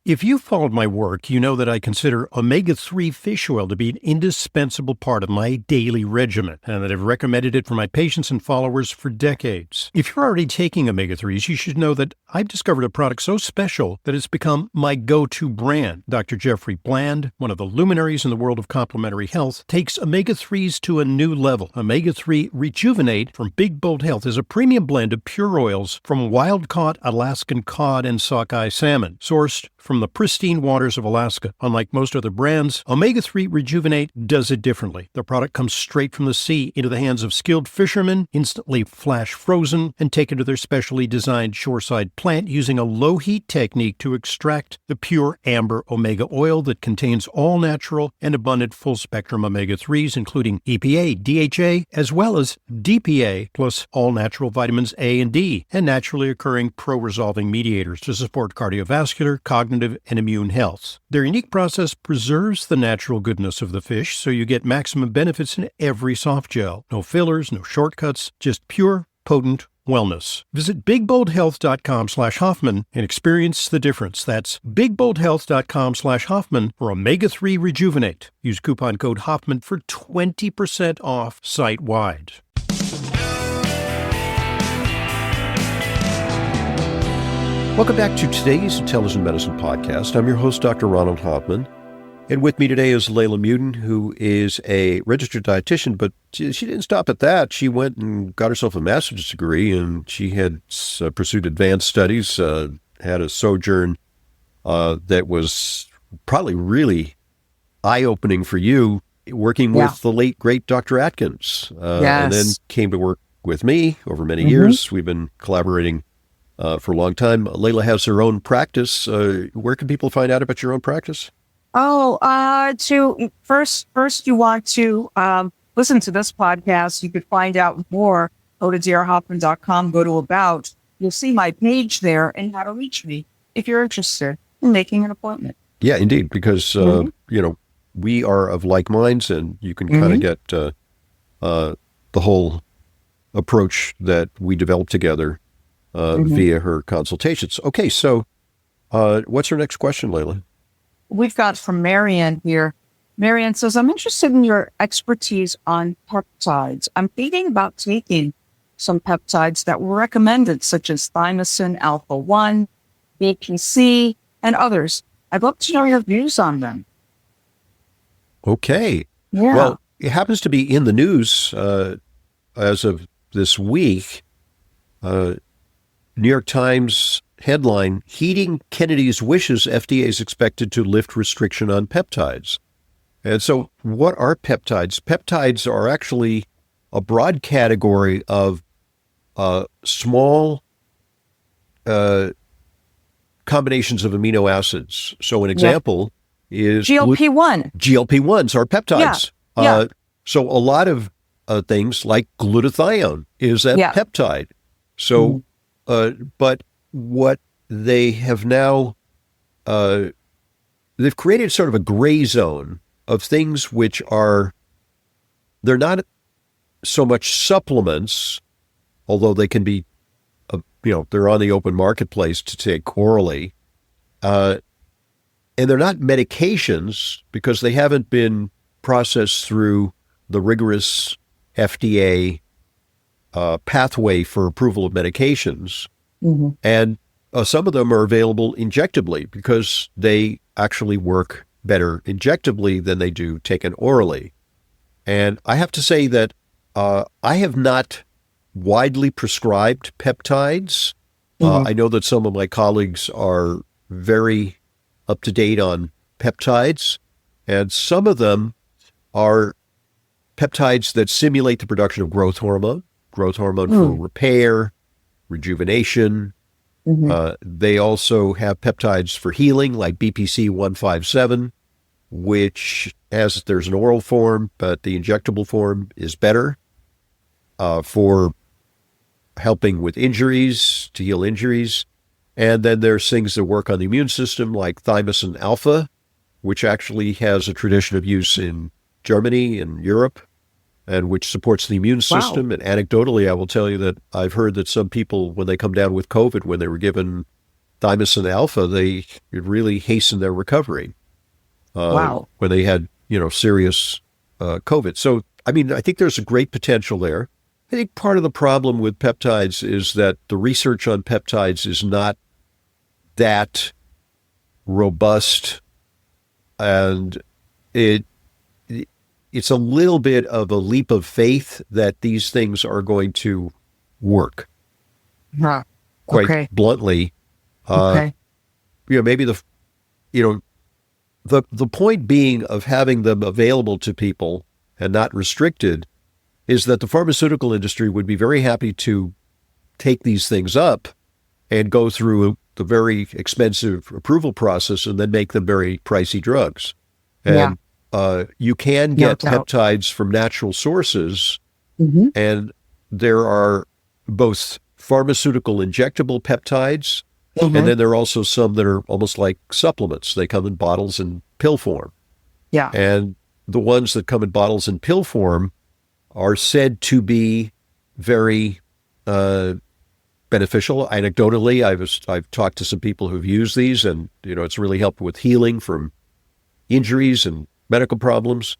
If you followed my work, you know that I consider omega-3 fish oil to be an indispensable part of my daily regimen, and that I've recommended it for my patients and followers for decades. If you're already taking omega-3s, you should know that I've discovered a product so special that it's become my go-to brand. Dr. Jeffrey Bland, one of the luminaries in the world of complementary health, takes omega-3s to a new level. Omega-3 Rejuvenate from Big Bold Health is a premium blend of pure oils from wild-caught Alaskan cod and sockeye salmon, sourced from the pristine waters of Alaska. Unlike most other brands, Omega-3 Rejuvenate does it differently. The product comes straight from the sea into the hands of skilled fishermen, instantly flash frozen, and taken to their specially designed shoreside plant using a low-heat technique to extract the pure amber omega oil that contains all natural and abundant full-spectrum omega-3s, including EPA, DHA, as well as DPA, plus all natural vitamins A and D, and naturally occurring pro-resolving mediators to support cardiovascular, cognitive, and immune health. Their unique process preserves the natural goodness of the fish, so you get maximum benefits in every soft gel. No fillers, no shortcuts, just pure, potent wellness. Visit bigboldhealth.com/Hoffman and experience the difference. That's bigboldhealth.com/Hoffman for Omega-3 Rejuvenate. Use coupon code Hoffman for 20% off site-wide. Welcome back to today's Intelligent Medicine Podcast. I'm your host, Dr. Ronald Hoffman. And with me today is Leyla Muden, who is a registered dietitian, but she didn't stop at that. She went and got herself a master's degree, and she had pursued advanced studies, had a sojourn that was probably really eye-opening for you, working with the late, great Dr. Atkins. And then came to work with me over many years. We've been collaborating for a long time. Leyla has her own practice. Where can people find out about your own practice? First you want to listen to this podcast. You could find out more. Go to drhoffman.com, go to About. You'll see my page there and how to reach me if you're interested in making an appointment. Yeah, indeed, because, we are of like minds, and you can kind of get the whole approach that we developed together via her consultations. Okay, so what's her next question, Leyla? We've got from Marianne here. Marianne says, I'm interested in your expertise on peptides. I'm thinking about taking some peptides that were recommended, such as thymosin alpha-1, BPC, and others. I'd love to know your views on them. Okay. Yeah. Well, it happens to be in the news as of this week. New York Times headline, Heeding Kennedy's Wishes, FDA is expected to lift restriction on peptides. And so what are peptides? Peptides are actually a broad category of small combinations of amino acids. So an example is GLP-1. GLP-1s are peptides. So a lot of things like glutathione is a peptide. So but what they have now, they've created sort of a gray zone of things which are, they're not so much supplements, although they can be, they're on the open marketplace to take orally. And they're not medications because they haven't been processed through the rigorous FDA pathway for approval of medications. And some of them are available injectably because they actually work better injectably than they do taken orally. And I have to say that I have not widely prescribed peptides. I know that some of my colleagues are very up to date on peptides, and some of them are peptides that simulate the production of growth hormone for repair, rejuvenation. They also have peptides for healing, like BPC 157, which there's an oral form, but the injectable form is better for helping with injuries, to heal injuries. And then there's things that work on the immune system, like thymosin alpha, which actually has a tradition of use in Germany and Europe, and which supports the immune system. And anecdotally, I will tell you that I've heard that some people, when they come down with COVID, when they were given thymosin alpha, it really hastened their recovery Wow. when they had, serious COVID. So, I mean, I think there's a great potential there. I think part of the problem with peptides is that the research on peptides is not that robust, and it's a little bit of a leap of faith that these things are going to work. Huh. Quite Okay. bluntly, Okay. maybe the point being of having them available to people and not restricted is that the pharmaceutical industry would be very happy to take these things up and go through the very expensive approval process and then make them very pricey drugs. And you can get peptides from natural sources, Mm-hmm. and there are both pharmaceutical injectable peptides, Mm-hmm. and then there are also some that are almost like supplements. They come in bottles and pill form. Yeah. And the ones that come in bottles and pill form are said to be very beneficial. Anecdotally, I've talked to some people who've used these, and it's really helped with healing from injuries and medical problems.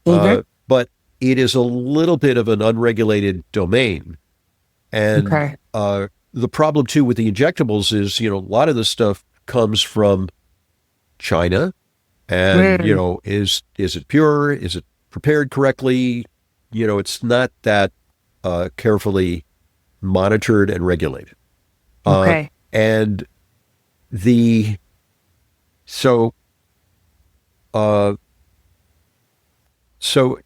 Mm-hmm. But it is a little bit of an unregulated domain. And Okay. the problem too with the injectables is, a lot of this stuff comes from China, and is it pure? Is it prepared correctly? It's not that carefully monitored and regulated. Okay. And so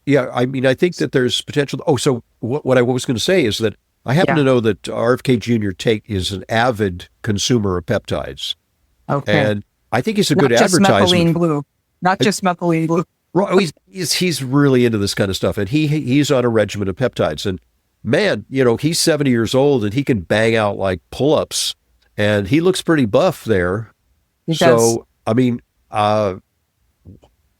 yeah, I mean, I think that there's potential. Oh, so what I was going to say is that I happen to know that RFK Jr. is an avid consumer of peptides. Okay. And I think he's a good Not just advertisement. methylene blue. Not just methylene blue. Right, he's really into this kind of stuff, and he's on a regimen of peptides. And man, he's 70 years old, and he can bang out like pull-ups, and he looks pretty buff there. He does. So, I mean, I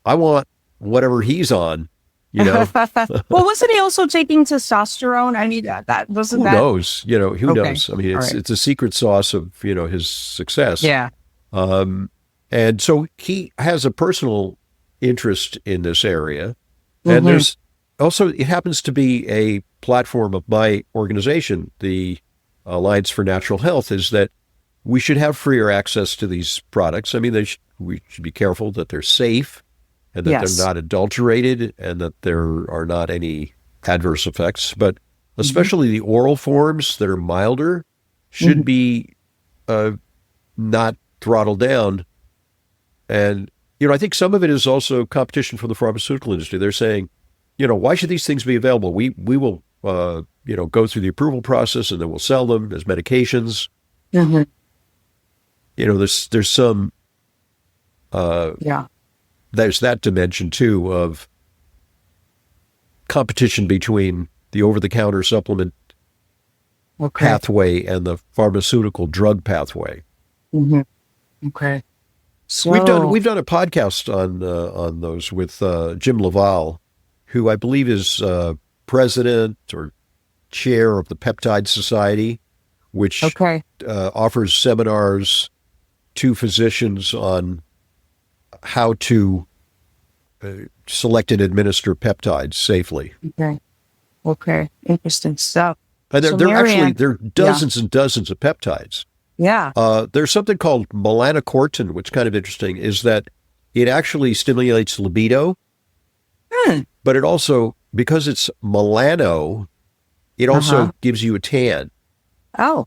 want whatever he's on, Well, wasn't he also taking testosterone? I mean, that wasn't who that. knows? Who Okay. knows? I mean, All right. it's a secret sauce of his success. Yeah. And so he has a personal interest in this area, and Mm-hmm. there's also, it happens to be a platform of my organization, the Alliance for Natural Health, is that we should have freer access to these products. I mean, we should be careful that they're safe, and that Yes. they're not adulterated, and that there are not any adverse effects. But especially the oral forms that are milder should be not throttled down. And, I think some of it is also competition from the pharmaceutical industry. They're saying, why should these things be available? We will, go through the approval process, and then we'll sell them as medications. Mm-hmm. There's some, there's that dimension too of competition between the over-the-counter supplement pathway and the pharmaceutical drug pathway. Mm-hmm. Okay. So We've done a podcast on those with Jim Laval, who I believe is president or chair of the Peptide Society, which offers seminars to physicians on how to select and administer peptides safely. Okay. Interesting stuff. And there Marianne, are dozens and dozens of peptides. Yeah. There's something called melanocortin, which is kind of interesting, is that it actually stimulates libido, but it also, because it's melano, it also gives you a tan. Oh.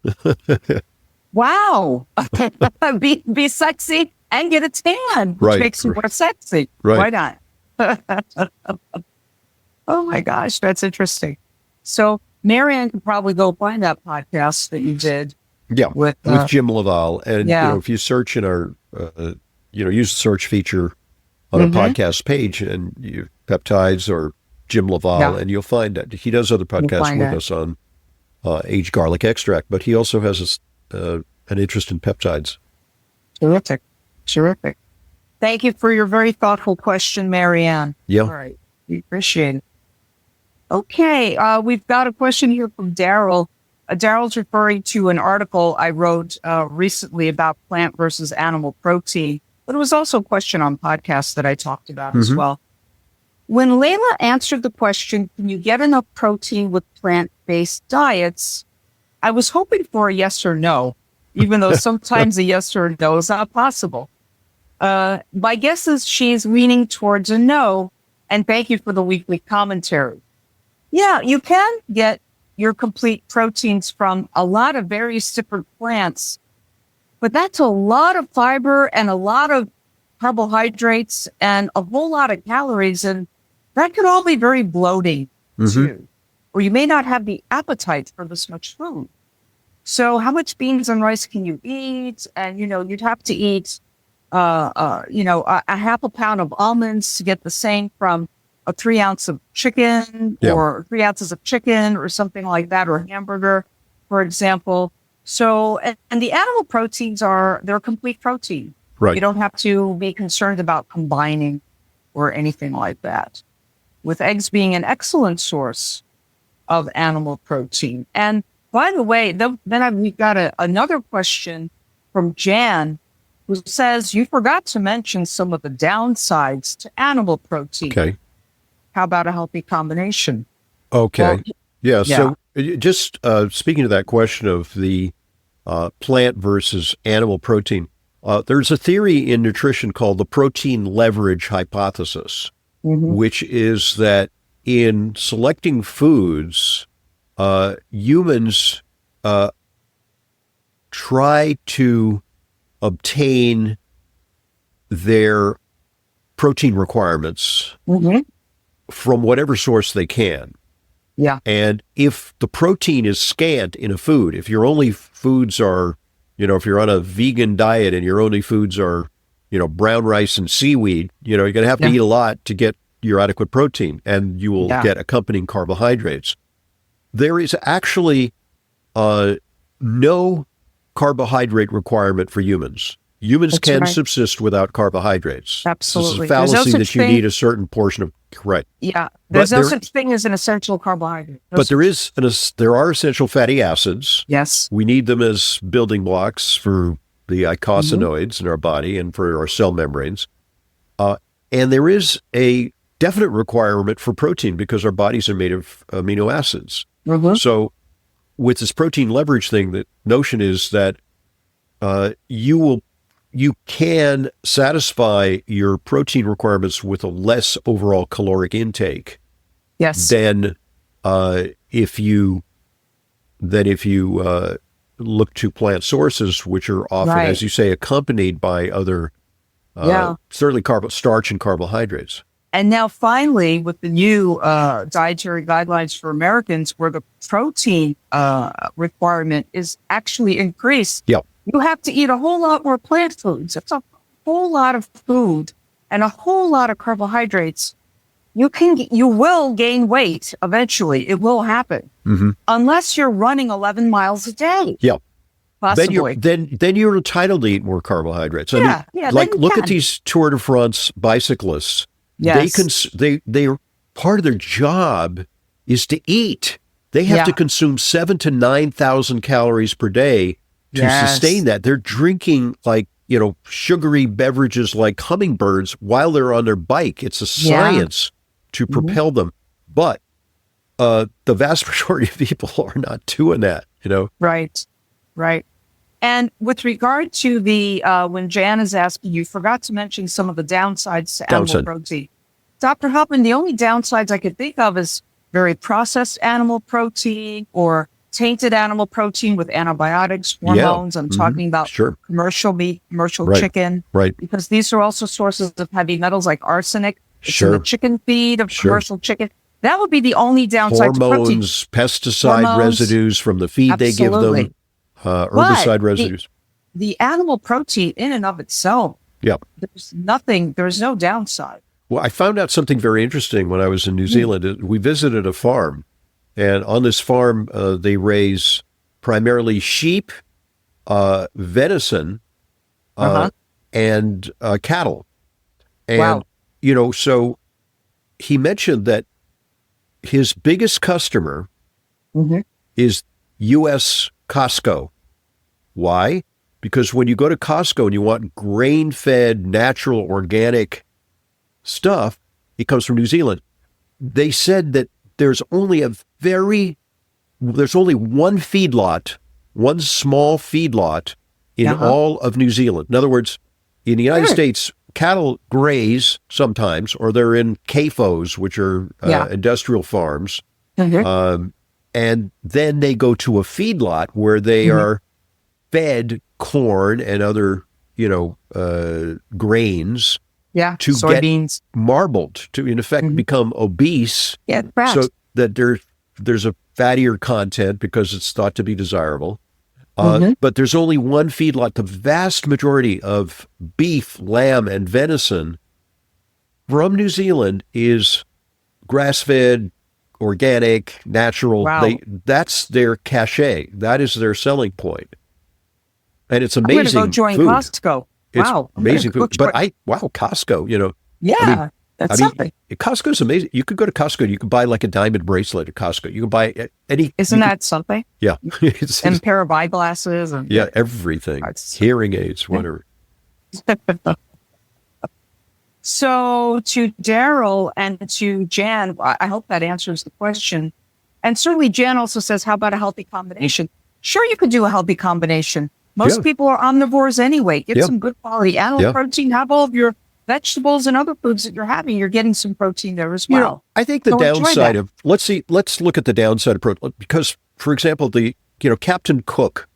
Wow. Be sexy and get a tan, which makes you more sexy. Right. Why not? Oh my gosh, that's interesting. So Marianne could probably go find that podcast that you did. Yeah, with Jim Laval. And if you search in our, use the search feature on our podcast page, and you peptides or Jim Laval, and you'll find that he does other podcasts with us on aged garlic extract, but he also has an interest in peptides. Terrific. Thank you for your very thoughtful question, Marianne. Yeah. All right. We appreciate it. Okay. We've got a question here from Daryl. Daryl's referring to an article I wrote recently about plant versus animal protein, but it was also a question on podcasts that I talked about as well. When Leyla answered the question, can you get enough protein with plant-based diets? I was hoping for a yes or no, even though sometimes a yes or no is not possible. My guess is she's leaning towards a no, and thank you for the weekly commentary. Yeah, you can get your complete proteins from a lot of various different plants, but that's a lot of fiber and a lot of carbohydrates and a whole lot of calories, and that could all be very bloating too. Or you may not have the appetite for this much food. So how much beans and rice can you eat? And, you'd have to eat, a half a pound of almonds to get the same from a 3 ounce of chicken or 3 ounces of chicken or something like that, or a hamburger, for example. So, and the animal proteins they're complete protein. Right. You don't have to be concerned about combining or anything like that, with eggs being an excellent source of animal protein. And by the way, we've got another question from Jan, who says, you forgot to mention some of the downsides to animal protein. Okay. How about a healthy combination? Okay. So just speaking to that question of the plant versus animal protein, there's a theory in nutrition called the protein leverage hypothesis, which is that in selecting foods, humans try to obtain their protein requirements from whatever source they can. Yeah. And if the protein is scant in a food, if your only foods are, if you're on a vegan diet and your only foods are, brown rice and seaweed, you're going to have to eat a lot to get your adequate protein, and you will get accompanying carbohydrates. There is actually no carbohydrate requirement for humans. Humans can subsist without carbohydrates. Absolutely. This is a fallacy that you need a certain portion of, correct. Yeah. There's no such thing as an essential carbohydrate. But there are essential fatty acids. Yes. We need them as building blocks for the eicosanoids in our body and for our cell membranes. And there is a definite requirement for protein because our bodies are made of amino acids. So with this protein leverage thing, the notion is that you can satisfy your protein requirements with a less overall caloric intake than if you look to plant sources, which are often, as you say, accompanied by other certainly starch and carbohydrates. And now finally, with the new dietary guidelines for Americans, where the protein requirement is actually increased, you have to eat a whole lot more plant foods. It's a whole lot of food and a whole lot of carbohydrates. You will gain weight eventually. It will happen unless you're running 11 miles a day. Yeah. Possibly. Then you're entitled to eat more carbohydrates. I mean, like look at these Tour de France bicyclists. Yes. They part of their job is to eat. They have to consume 7,000 to 9,000 calories per day to sustain that. They're drinking sugary beverages like hummingbirds while they're on their bike. It's a science to propel them. But the vast majority of people are not doing that, Right. And with regard to the, when Jan is asking, you forgot to mention some of the downsides to animal protein. Dr. Huffman, the only downsides I could think of is very processed animal protein or tainted animal protein with antibiotics, hormones. I'm talking about commercial meat, commercial chicken. Right. Because these are also sources of heavy metals like arsenic. It's in the chicken feed of commercial chicken. That would be the only downside to protein. Hormones, pesticide residues from the feed they give them. Herbicide residues. The animal protein in and of itself, there's no downside. Well, I found out something very interesting when I was in New Zealand. We visited a farm, and on this farm, they raise primarily sheep, venison, and cattle. And, so he mentioned that his biggest customer is U.S. Costco. Why? Because when you go to Costco and you want grain-fed, natural, organic stuff, it comes from New Zealand. They said that there's only one feedlot, one small feedlot in all of New Zealand. In other words, in the United States, cattle graze sometimes, or they're in CAFOs, which are industrial farms. And then they go to a feedlot where they are fed corn and other, grains to soybeans. Get marbled, to in effect become obese. Yeah, so that there's a fattier content because it's thought to be desirable. But there's only one feedlot. The vast majority of beef, lamb, and venison from New Zealand is grass-fed, organic, natural. Wow. That's their cachet. That is their selling point. And it's amazing. I'm going to go join food. Costco. It's wow. amazing food. But Costco, Yeah, that's something. Costco's amazing. You could go to Costco. You could buy like a diamond bracelet at Costco. You can buy any. Isn't that something? Yeah. And a pair of eyeglasses. And everything. Hearing aids, whatever. So to Daryl and to Jan, I hope that answers the question. And certainly Jan also says, how about a healthy combination? Sure, you could do a healthy combination. Most people are omnivores anyway. Get some good quality animal protein. Have all of your vegetables and other foods that you're having. You're getting some protein there as well. I think the downside of let's look at the downside of protein, because, for example, Captain Cook,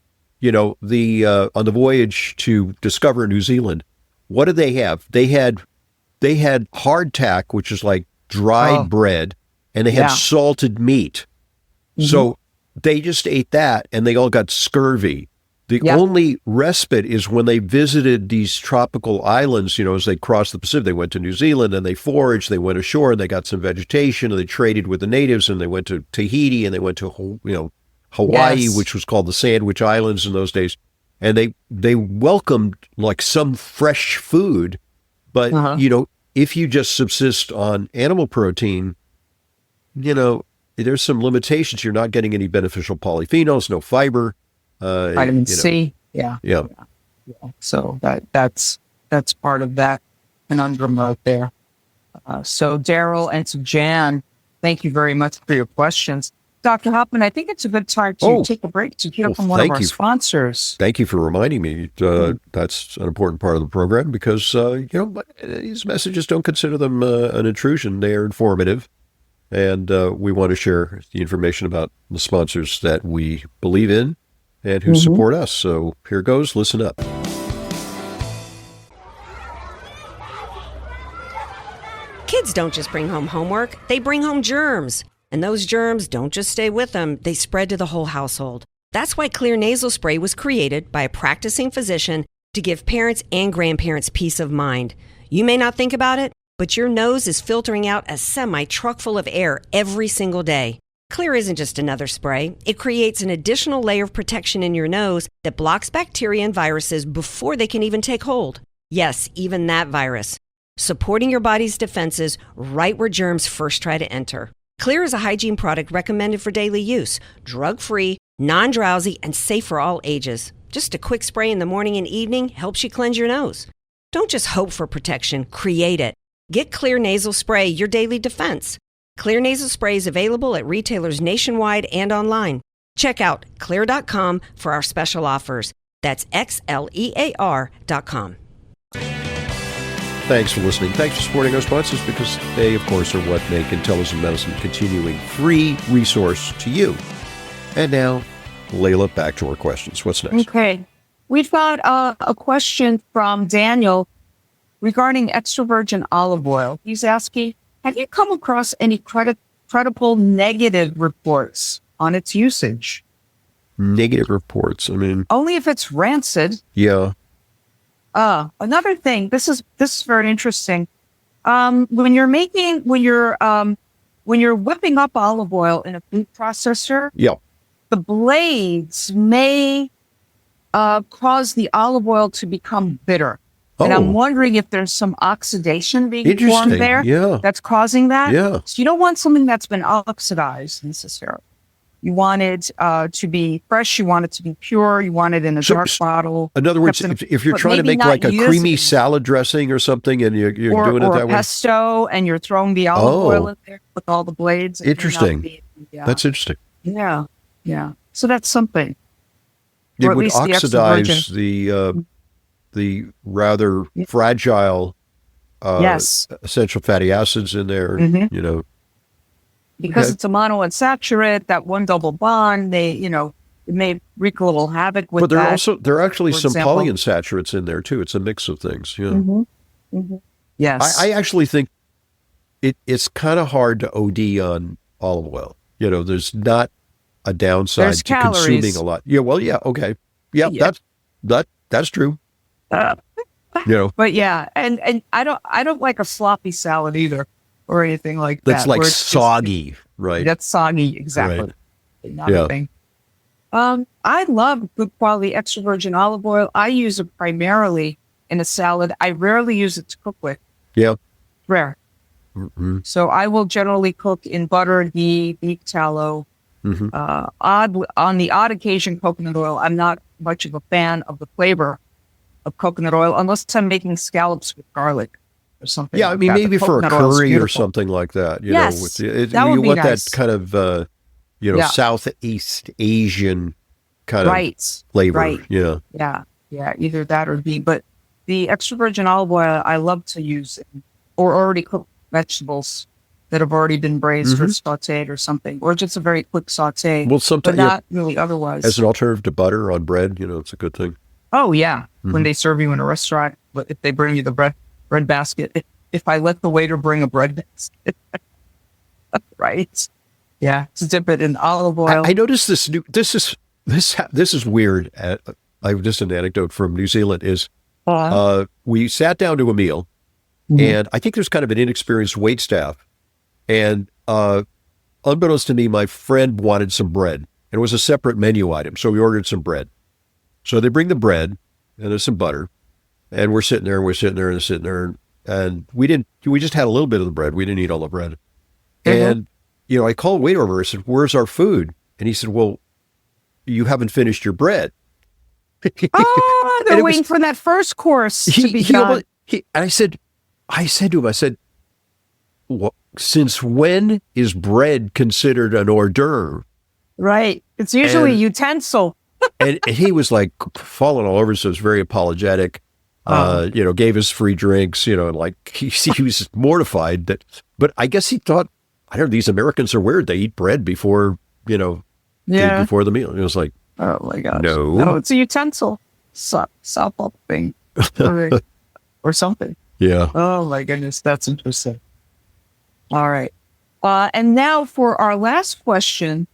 on the voyage to discover New Zealand, what did they have? They had hardtack, which is like dried bread, and they had salted meat. So they just ate that, and they all got scurvy. The only respite is when they visited these tropical islands, as they crossed the Pacific. They went to New Zealand and they foraged, they went ashore and they got some vegetation and they traded with the natives, and they went to Tahiti and they went to, Hawaii, which was called the Sandwich Islands in those days. And they welcomed like some fresh food, but, if you just subsist on animal protein, there's some limitations. You're not getting any beneficial polyphenols, no fiber. Vitamin C. Yeah. So that's part of that conundrum right there. So Daryl and to Jan, thank you very much for your questions. Dr. Hoffman, I think it's a good time to take a break to hear from one of our sponsors. Thank you for reminding me. That's an important part of the program because, these messages, don't consider them an intrusion. They are informative. And we want to share the information about the sponsors that we believe in and who support us. So here goes. Listen up. Kids don't just bring home homework, they bring home germs. And those germs don't just stay with them, they spread to the whole household. That's why Clear Nasal Spray was created by a practicing physician to give parents and grandparents peace of mind. You may not think about it, but your nose is filtering out a semi-truck full of air every single day. Clear isn't just another spray. It creates an additional layer of protection in your nose that blocks bacteria and viruses before they can even take hold. Yes, even that virus. Supporting your body's defenses right where germs first try to enter. Clear is a hygiene product recommended for daily use, drug-free, non-drowsy, and safe for all ages. Just a quick spray in the morning and evening helps you cleanse your nose. Don't just hope for protection, create it. Get Clear Nasal Spray, your daily defense. Clear Nasal Spray is available at retailers nationwide and online. Check out Xlear.com for our special offers. That's Xlear.com. Thanks for listening. Thanks for supporting our sponsors, because they, of course, are what make Intelligent Medicine continuing free resource to you. And now, Leyla, back to our questions. What's next? Okay. We've got a question from Daniel regarding extra virgin olive oil. He's asking, have you come across any credible negative reports on its usage? Negative reports. I mean, only if it's rancid. Yeah. Another thing. This is very interesting. When you're whipping up olive oil in a food processor, the blades may cause the olive oil to become bitter. And I'm wondering if there's some oxidation being formed there that's causing that. Yeah. So you don't want something that's been oxidized necessarily. You want it to be fresh. You want it to be pure. You want it in a dark bottle. In other words, if you're trying to make like a creamy salad dressing or something, and you're doing it that way, pesto, and you're throwing the olive oil in there with all the blades. Interesting. That's interesting. Yeah, yeah. So that's something. It would oxidize the rather fragile essential fatty acids in there. You know. Because it's a monounsaturated, that one double bond, it may wreak a little havoc with that. But there are actually some polyunsaturates in there too. It's a mix of things. Yeah. Yes. I actually think it's kind of hard to OD on olive oil. There's not a downside to consuming a lot. Yeah. Well, yeah. Okay. Yeah. That's true. But yeah, and I don't like a sloppy salad either. Or anything like that. That's like soggy, right? That's soggy, exactly. Right. Not a thing. I love good quality extra virgin olive oil. I use it primarily in a salad. I rarely use it to cook with. Yeah. Rare. So I will generally cook in butter, ghee, beef tallow. On the odd occasion, coconut oil. I'm not much of a fan of the flavor of coconut oil unless I'm making scallops with garlic. Or something. Yeah, I mean, maybe for a curry or something like that. You know, you want nice. that kind of, Southeast Asian kind of flavor. Right. Yeah. Yeah. Either that or beef. But the extra virgin olive oil, I love to use or already cooked vegetables that have already been braised or sauteed or something, or just a very quick saute. Well, sometimes, but not really otherwise. As an alternative to butter on bread, it's a good thing. Oh yeah, when they serve you in a restaurant, but if they bring you the bread basket, if I let the waiter bring a bread basket, right? Yeah, to dip it in olive oil. I noticed this is weird. I have just an anecdote from New Zealand. We sat down to a meal, and I think there's kind of an inexperienced waitstaff, and unbeknownst to me, my friend wanted some bread, and it was a separate menu item, so we ordered some bread. So they bring the bread, and there's some butter. And we're sitting there, and we just had a little bit of the bread. We didn't eat all the bread. And, I called the waiter over. I said, "Where's our food?" And he said, "Well, you haven't finished your bread." They're waiting for that first course to be done. And I said to him, well, since when is bread considered an hors d'oeuvre? Right. It's usually utensil. and he was like falling all over, so he was very apologetic. Gave us free drinks, and like he was mortified but I guess he thought, I don't know, these Americans are weird. They eat bread before, before the meal. It was like, oh my gosh. No, it's a utensil. Sop thing. Or something. Yeah. Oh my goodness. That's interesting. All right. And now for our last question,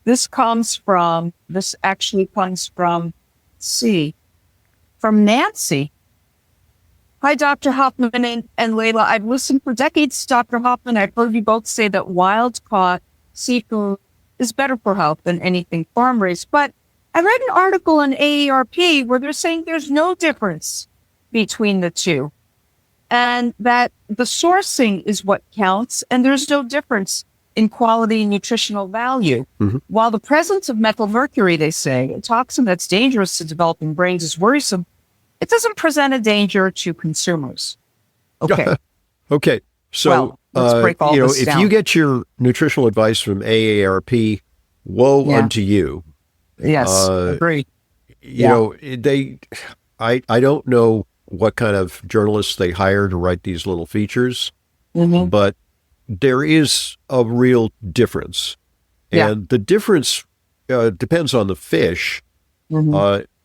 this actually comes from Nancy. Hi, Dr. Hoffman and Leyla. I've listened for decades to Dr. Hoffman. I've heard you both say that wild-caught seafood is better for health than anything farm-raised. But I read an article in AARP where they're saying there's no difference between the two, and that the sourcing is what counts, and there's no difference in quality and nutritional value. While the presence of methyl mercury, they say, a toxin that's dangerous to developing brains, is worrisome, it doesn't present a danger to consumers. Okay. Okay. So, let's break all this if down. you get your nutritional advice from AARP, woe unto you. Yes, agree. I don't know what kind of journalists they hire to write these little features, but there is a real difference. And the difference depends on the fish.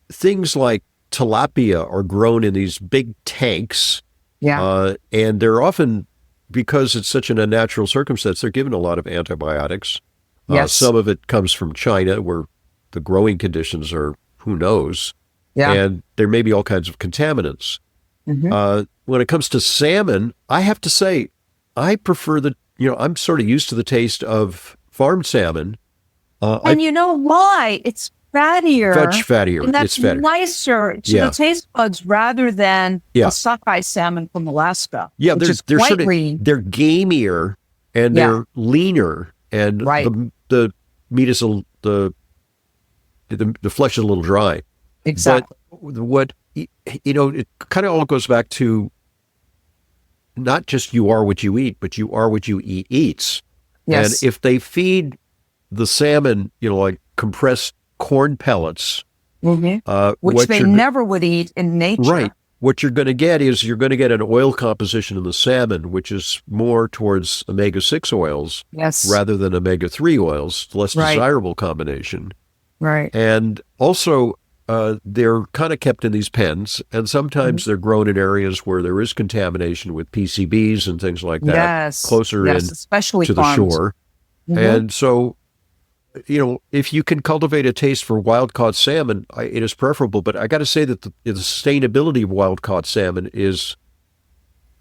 Things like tilapia are grown in these big tanks. And they're often, because it's such an unnatural circumstance, they're given a lot of antibiotics. Some of it comes from China, where the growing conditions are, who knows. And there may be all kinds of contaminants. When it comes to salmon, I have to say, I prefer I'm sort of used to the taste of farmed salmon. And you know why? It's fattier. Much fattier. And that's it's fattier. nicer to the taste buds rather than a sockeye salmon from Alaska. Yeah, which is they're quite sort of, lean. they're gamier and they're leaner, and the meat is the flesh is a little dry. Exactly. But what, it kind of all goes back to not just you are what you eat, but you are what you eat eats. Yes. And if they feed the salmon, like compressed corn pellets, which what they never would eat in nature. right, what you're going to get is you're going to get an oil composition in the salmon, which is more towards omega-6 oils Yes. rather than omega-3 oils, less Right. desirable combination. Right. And also, they're kind of kept in these pens, and sometimes they're grown in areas where there is contamination with PCBs and things like that, Yes. closer in especially to the farms. shore. And so, if you can cultivate a taste for wild-caught salmon, it is preferable. But I got to say that the sustainability of wild-caught salmon is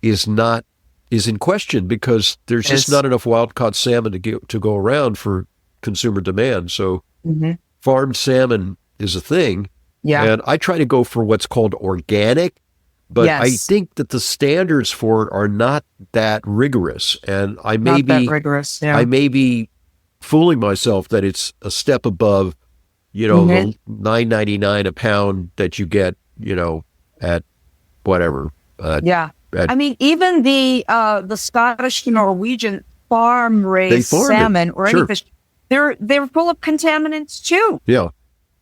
in question, because there's just not enough wild-caught salmon to go around for consumer demand. So farmed salmon is a thing. Yeah. And I try to go for what's called organic, but I think that the standards for it are not that rigorous. And I may Not that rigorous. Yeah. I may be fooling myself that it's a step above, the $9.99 a pound that you get, at whatever. Yeah. I mean, even the Scottish, Norwegian farm raised salmon or any fish, they're full of contaminants too. Yeah.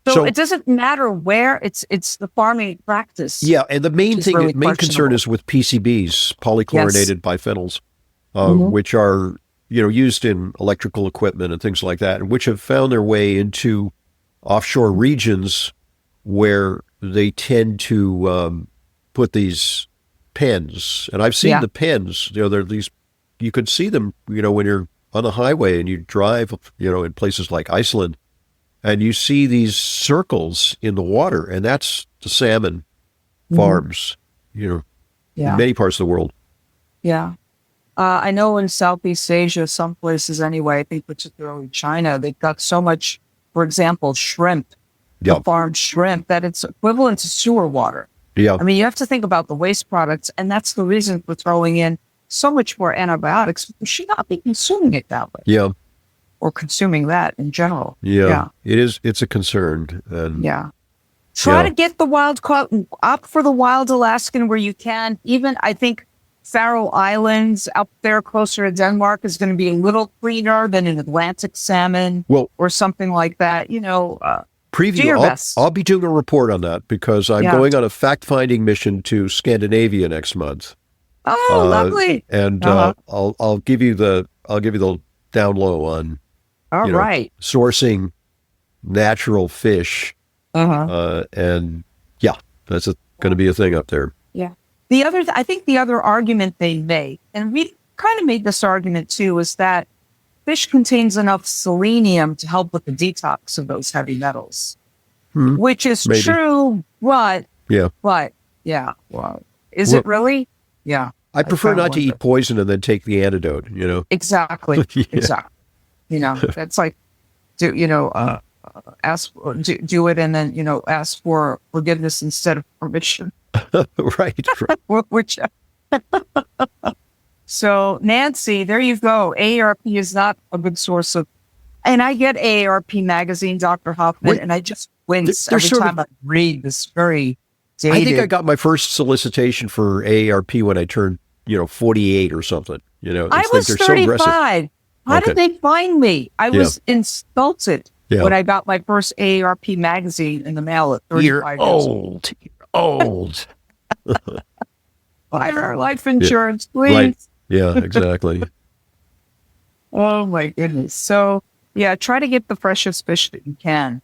So it doesn't matter where, it's the farming practice. Yeah, and the main thing, really main concern is with PCBs, polychlorinated biphenyls, which are used in electrical equipment and things like that, and which have found their way into offshore regions where they tend to put these pens. And I've seen the pens. They're these. You could see them, when you're on the highway and you drive, in places like Iceland. And you see these circles in the water, and that's the salmon farms, in many parts of the world. Yeah. I know in Southeast Asia, some places anyway, I think particularly China, they've got so much, for example, shrimp, farmed shrimp, that it's equivalent to sewer water. Yeah. I mean, you have to think about the waste products, and that's the reason for throwing in so much more antibiotics. We should not be consuming it that way. Yeah. Or consuming that in general. Yeah. It is. It's a concern. And try to get the wild caught, opt for the wild Alaskan where you can. Even I think Faroe Islands up there closer to Denmark is going to be a little cleaner than an Atlantic salmon, or something like that. Do your best. I'll be doing a report on that, because I'm going on a fact-finding mission to Scandinavia next month. Oh, lovely! And I'll give you the down low on sourcing natural fish. And that's going to be a thing up there. Yeah. I think the other argument they make, and we kind of made this argument too, is that fish contains enough selenium to help with the detox of those heavy metals, which is true. But is it really? Yeah. I prefer not to eat poison and then take the antidote. Exactly. Exactly. That's like, do it and then, ask for forgiveness instead of permission. Right. Which, so Nancy, there you go. AARP is not a good source of, and I get AARP magazine, Dr. Hoffman, and I just wince every time I read this very dated. I think I got my first solicitation for AARP when I turned, 48 or something. I was 35. How did they find me? I was insulted when I got my first AARP magazine in the mail at 35 You're old. Buy our life insurance, please. Right. Yeah, exactly. Oh, my goodness. So, try to get the freshest fish that you can,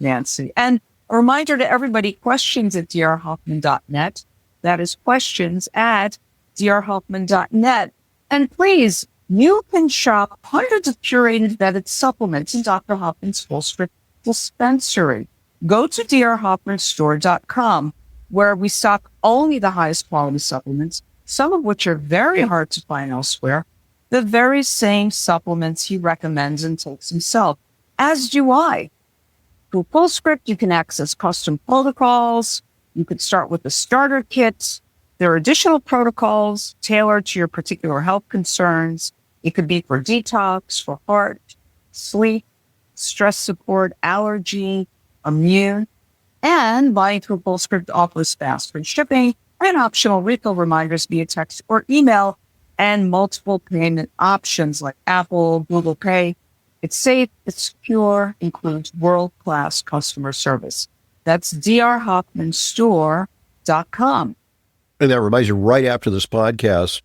Nancy. And a reminder to everybody, questions at drhoffman.net. That is questions at drhoffman.net. And please, you can shop hundreds of curated vetted supplements in Dr. Hoffman's full script dispensary. Go to drhoffmanstore.com, where we stock only the highest quality supplements, some of which are very hard to find elsewhere, the very same supplements he recommends and takes himself, as do I. Through Fullscript, you can access custom protocols. You could start with the starter kit. There are additional protocols tailored to your particular health concerns. It could be for detox, for heart, sleep, stress support, allergy, immune, and buying through Fullscript offers fast free shipping and optional refill reminders via text or email, and multiple payment options like Apple, Google Pay. It's safe, it's secure, includes world-class customer service. That's drhoffmanstore.com. And that reminds you, right after this podcast,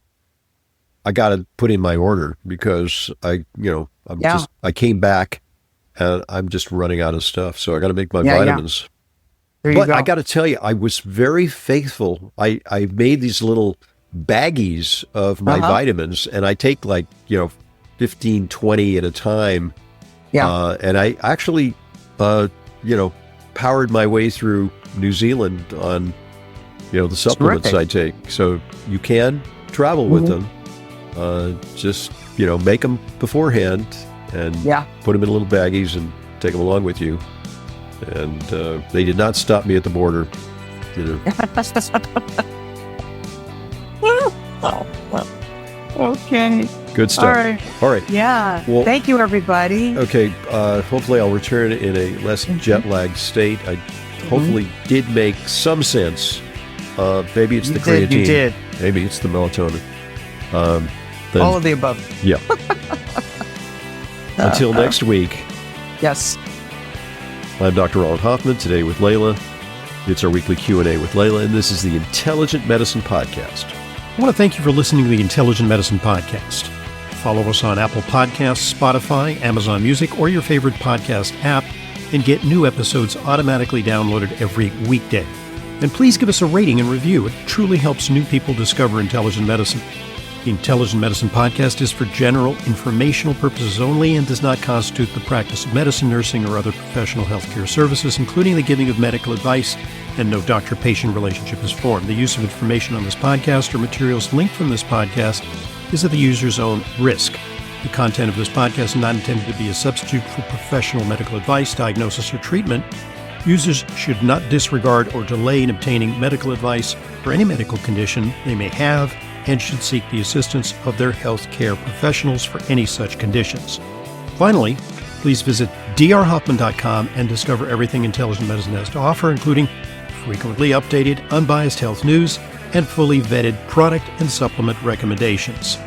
I got to put in my order because I came back and I'm just running out of stuff. So I got to make my vitamins. There you But go. I got to tell you, I was very faithful. I made these little baggies of my vitamins, and I take 15, 20 at a time. Yeah. And I actually, powered my way through New Zealand on, the supplements I take. So you can travel with them. Just, make them beforehand and put them in little baggies and take them along with you. And they did not stop me at the border. Okay. Good stuff. All right. Yeah. Well, thank you, everybody. Okay. Hopefully I'll return in a less jet-lagged state. I hopefully did make some sense. Maybe it's the creatine. You did. Maybe it's the melatonin. All of the above. Yeah. Until next week. Yes. I'm Dr. Ron Hoffman, today with Leyla. It's our weekly Q&A with Leyla, and this is the Intelligent Medicine Podcast. I want to thank you for listening to the Intelligent Medicine Podcast. Follow us on Apple Podcasts, Spotify, Amazon Music, or your favorite podcast app, and get new episodes automatically downloaded every weekday. And please give us a rating and review. It truly helps new people discover intelligent medicine. The Intelligent Medicine Podcast is for general informational purposes only and does not constitute the practice of medicine, nursing, or other professional healthcare services, including the giving of medical advice, and no doctor-patient relationship is formed. The use of information on this podcast or materials linked from this podcast is at the user's own risk. The content of this podcast is not intended to be a substitute for professional medical advice, diagnosis, or treatment. Users should not disregard or delay in obtaining medical advice for any medical condition they may have, and should seek the assistance of their healthcare professionals for any such conditions. Finally, please visit drhoffman.com and discover everything Intelligent Medicine has to offer, including frequently updated, unbiased health news and fully vetted product and supplement recommendations.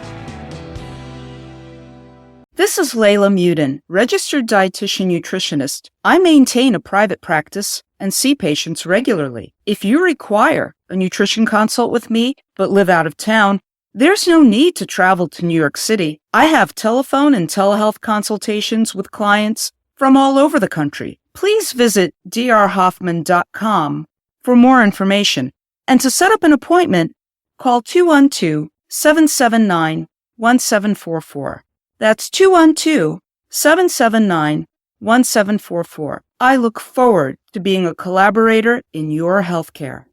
This is Leyla Muden, registered dietitian nutritionist. I maintain a private practice and see patients regularly. If you require a nutrition consult with me but live out of town, there's no need to travel to New York City. I have telephone and telehealth consultations with clients from all over the country. Please visit drhoffman.com for more information. And to set up an appointment, call 212-779-1744. That's 212-779-1744. I look forward to being a collaborator in your healthcare.